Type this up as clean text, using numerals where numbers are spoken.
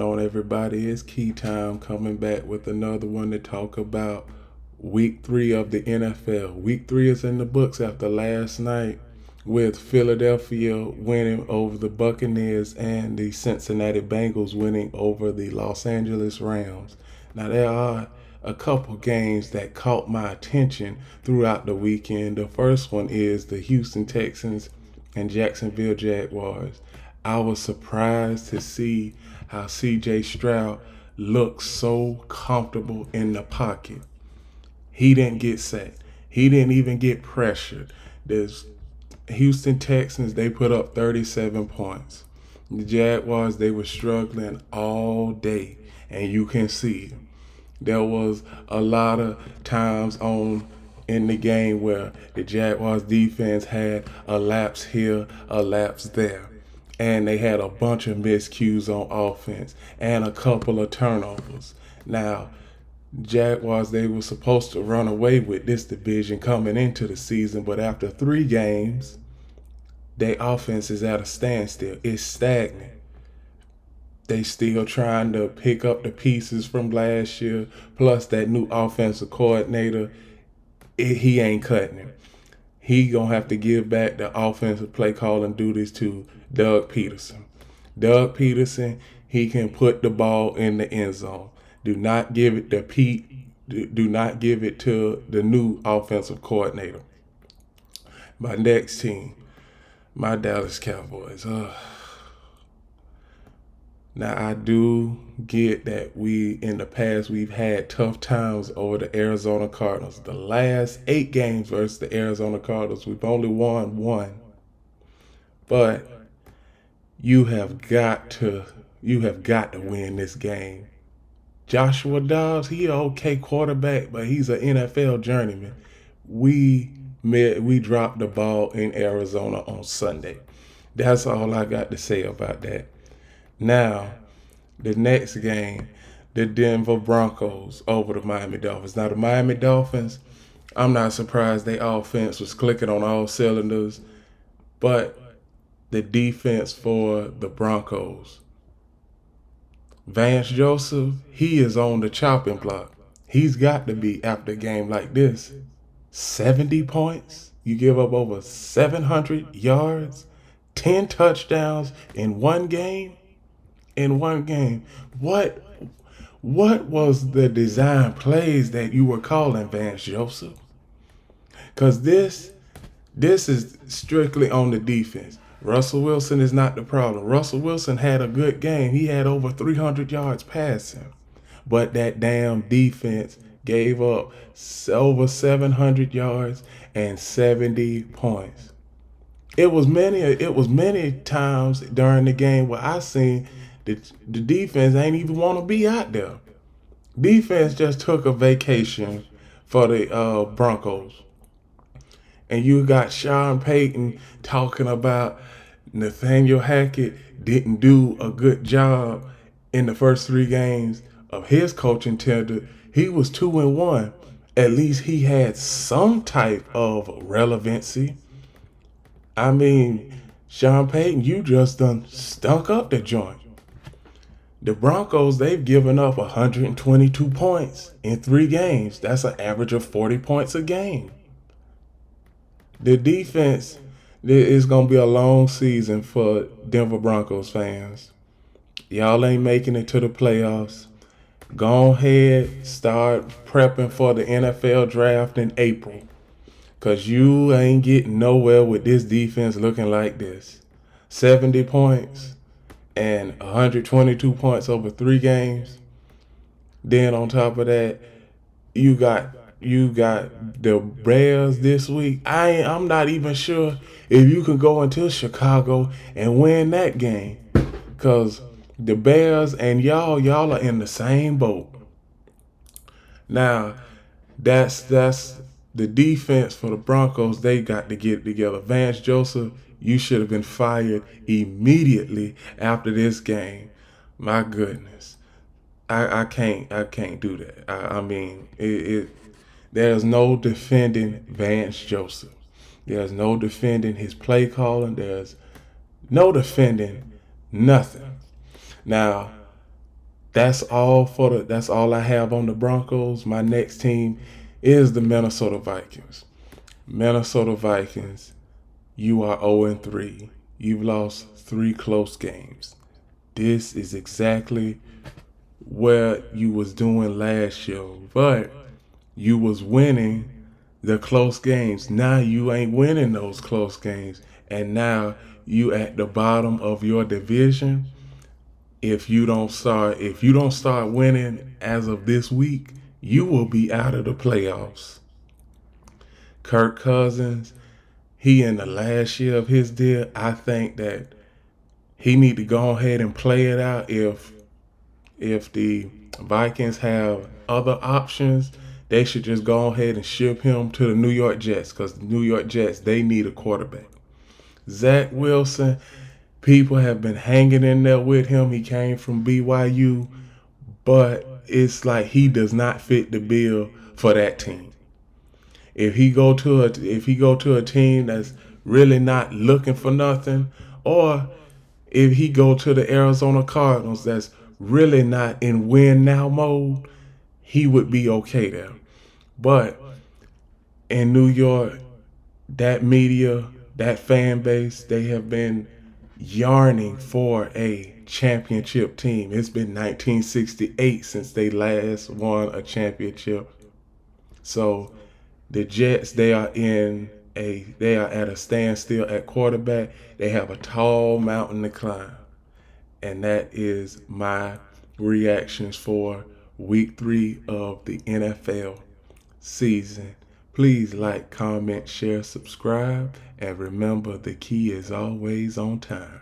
going on, everybody? It's Key Time coming back with another one to talk about week 3 of the NFL. Week 3 is in the books after last night with Philadelphia winning over the Buccaneers and the Cincinnati Bengals winning over the Los Angeles Rams. Now, there are a couple games that caught my attention throughout the weekend. The first one is the Houston Texans and Jacksonville Jaguars. I was surprised to see how CJ Stroud looked so comfortable in the pocket. He didn't get sacked. He didn't even get pressured. There's Houston Texans, they put up 37 points. The Jaguars, they were struggling all day, and you can see there was a lot of times in the game where the Jaguars defense had a lapse here, a lapse there. And they had a bunch of miscues on offense and a couple of turnovers. Now, Jaguars, they were supposed to run away with this division coming into the season, but after 3 games, their offense is at a standstill. It's stagnant. They still trying to pick up the pieces from last year, plus that new offensive coordinator, he ain't cutting it. He gonna have to give back the offensive play calling duties to Doug Peterson. Doug Peterson, he can put the ball in the end zone. Do not give it to Pete. Do not give it to the new offensive coordinator. My next team, my Dallas Cowboys. Now, I do get that in the past, we've had tough times over the Arizona Cardinals. The last 8 games versus the Arizona Cardinals, we've only won 1. But you have got to win this game. Joshua Dobbs, he an okay quarterback, but he's an NFL journeyman. We dropped the ball in Arizona on Sunday. That's all I got to say about that. Now, the next game, the Denver Broncos over the Miami Dolphins. Now, the Miami Dolphins, I'm not surprised their offense was clicking on all cylinders, but the defense for the Broncos, Vance Joseph, he is on the chopping block. He's got to be, after a game like this, 70 points. You give up over 700 yards, 10 touchdowns in one game. What was the design plays that you were calling, Vance Joseph? Because this is strictly on the defense. Russell Wilson is not the problem. Russell Wilson had a good game. He had over 300 yards passing. But that damn defense gave up over 700 yards and 70 points. It was many times during the game where I seen the defense ain't even want to be out there. Defense just took a vacation for the Broncos. And you got Sean Payton talking about Nathaniel Hackett didn't do a good job in the first 3 games of his coaching tenure. He was 2-1. At least he had some type of relevancy. I mean, Sean Payton, you just done stunk up the joint. The Broncos, they've given up 122 points in 3 games. That's an average of 40 points a game. The defense, it's going to be a long season for Denver Broncos fans. Y'all ain't making it to the playoffs. Go ahead, start prepping for the NFL draft in April. Because you ain't getting nowhere with this defense looking like this. 70 points and 122 points over 3 games. Then on top of that, you got the Bears this week. I'm not even sure if you can go into Chicago and win that game. Because the Bears and y'all are in the same boat. Now, that's the defense for the Broncos. They got to get it together. Vance Joseph, you should have been fired immediately after this game. My goodness. I can't do that. I mean, there's no defending Vance Joseph. There's no defending his play calling. There's no defending nothing. Now, That's all I have on the Broncos. My next team is the Minnesota Vikings. Minnesota Vikings, you are 0-3. You've lost 3 close games. This is exactly what you was doing last year, but you was winning the close games. Now you ain't winning those close games, and now you at the bottom of your division. If you don't start winning as of this week, you will be out of the playoffs. Kirk Cousins, he in the last year of his deal. I think that he need to go ahead and play it out. If the Vikings have other options, they should just go ahead and ship him to the New York Jets, because the New York Jets, they need a quarterback. Zach Wilson, people have been hanging in there with him. He came from BYU, but it's like he does not fit the bill for that team. If he go to a team that's really not looking for nothing, or if he go to the Arizona Cardinals that's really not in win now mode, he would be okay there. But in New York, that media, that fan base, they have been yearning for a championship team. It's been 1968 since they last won a championship. So the Jets, they are at a standstill at quarterback. They have a tall mountain to climb. And that is my reactions for week 3 of the NFL season. Please like, comment, share, subscribe, and remember, the key is always on time.